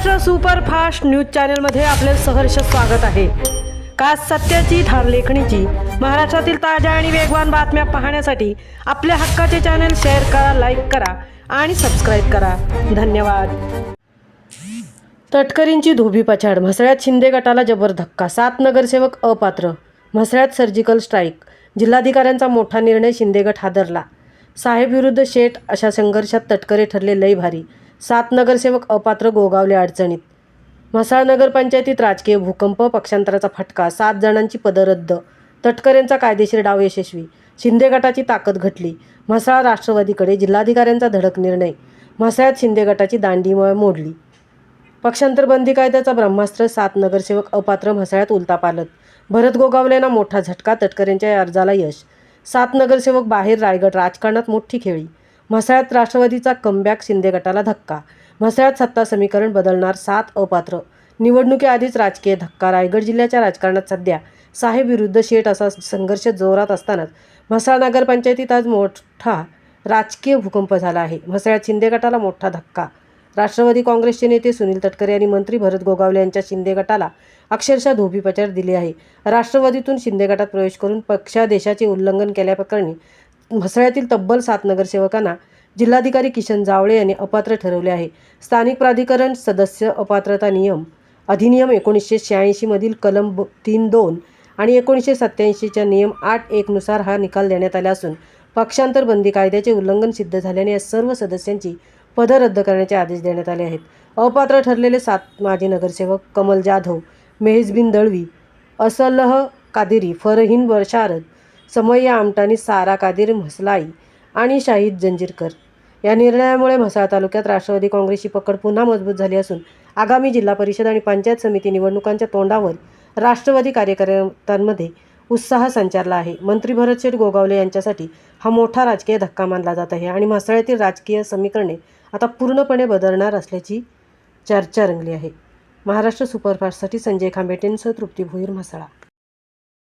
Maharashtra superfast news चॅनलमध्ये आपले सहर्ष स्वागत आहे। का सत्याची धार लेखणीची महाराष्ट्रातील ताज्या आणि वेगवान बातम्या पाहण्यासाठी आपल्या हक्काचे चॅनल शेअर करा, लाईक करा आणि सबस्क्राईब करा। धन्यवाद। तटकरींची धोबी पछाड, म्हसळ्यात शिंदे गटाला जबर धक्का, 7 नगरसेवक अपात्र, म्हसळ्यात सर्जिकल स्ट्राईक, जिल्हाधिकाऱ्यांचा मोठा निर्णय, शिंदे गट हादरला, साहेब विरुद्ध शेठ अशा संघर्षात तटकरे ठरले लई भारी, 7 नगरसेवक अपात्र, गोगावले अडचणीत, म्हसळा नगरपंचायतीत राजकीय भूकंप, पक्षांतराचा फटका, 7 जणांची पदं रद्द, तटकरेंचा कायदेशीर डाव यशस्वी, शिंदे गटाची ताकद घटली, म्हसळा राष्ट्रवादीकडे, जिल्हाधिकाऱ्यांचा धडक निर्णय, म्हसळ्यात शिंदे गटाची दांडी मोडली, पक्षांतर बंदी कायद्याचा ब्रह्मास्त्र, 7 नगरसेवक अपात्र, म्हसळ्यात उलटापालट, भरत गोगावलेंना मोठा झटका, तटकरेंच्या या अर्जाला यश, 7 नगरसेवक बाहेर, रायगड राजकारणात मोठी खेळी, म्हसळ्यात राष्ट्रवादीचा कमबॅक, शिंदे गटाला धक्का, म्हसळ्यात सत्ता समीकरण बदलणार, 7 अपात्र, निवडणुकीआधीच राजकीय धक्का, रायगड जिल्ह्याच्या राजकारणात सध्या साहेब विरुद्ध शेठ असा संघर्ष जोरात असतानाच म्हसळा नगरपंचायतीत आज मोठा राजकीय भूकंप झाला आहे। म्हसळ्यात शिंदे गटाला मोठा धक्का, राष्ट्रवादी काँग्रेसचे नेते सुनील तटकरे आणि मंत्री भरत गोगावले यांच्या शिंदे गटाला अक्षरशः धोबी पछाड दिली आहे। राष्ट्रवादीतून शिंदे गटात प्रवेश करून पक्षादेशाचे उल्लंघन केल्याप्रकरणी म्हसळ्यातील तब्बल 7 नगरसेवकांना जिल्हाधिकारी किशन जावळे यांनी अपात्र ठरवले आहे। स्थानिक प्राधिकरण सदस्य अपात्रता नियम अधिनियम 1986 मधील कलम 3(2) आणि 1987च्या नियम 8(1) नुसार हा निकाल देण्यात आला असून पक्षांतर बंदी कायद्याचे उल्लंघन सिद्ध झाल्याने या सर्व सदस्यांची पदं रद्द करण्याचे आदेश देण्यात आले आहेत। अपात्र ठरलेले 7 माजी नगरसेवक कमल जाधव, मेहजबिन दळवी, असलह कादिरी, फरहीन बशारत, समय्या आमटानी, सारा कादिर म्हसलाई आणि शाहिद जंजीरकर। या निर्णयामुळे म्हसळा तालुक्यात राष्ट्रवादी काँग्रेसची पकड पुन्हा मजबूत झाली असून आगामी जिल्हा परिषद आणि पंचायत समिती निवडणुकांच्या तोंडावर राष्ट्रवादी कार्यकर्त्यांमध्ये उत्साह संचारला आहे। मंत्री भरतशेठ गोगावले यांच्यासाठी हा मोठा राजकीय धक्का मानला जात आहे आणि म्हसळ्यातील राजकीय समीकरणे आता पूर्णपणे बदलणार असल्याची चर्चा रंगली आहे। महाराष्ट्र सुपरफास्टसाठी संजय खांबेटेंसह तृप्ती भोईर, म्हसळा।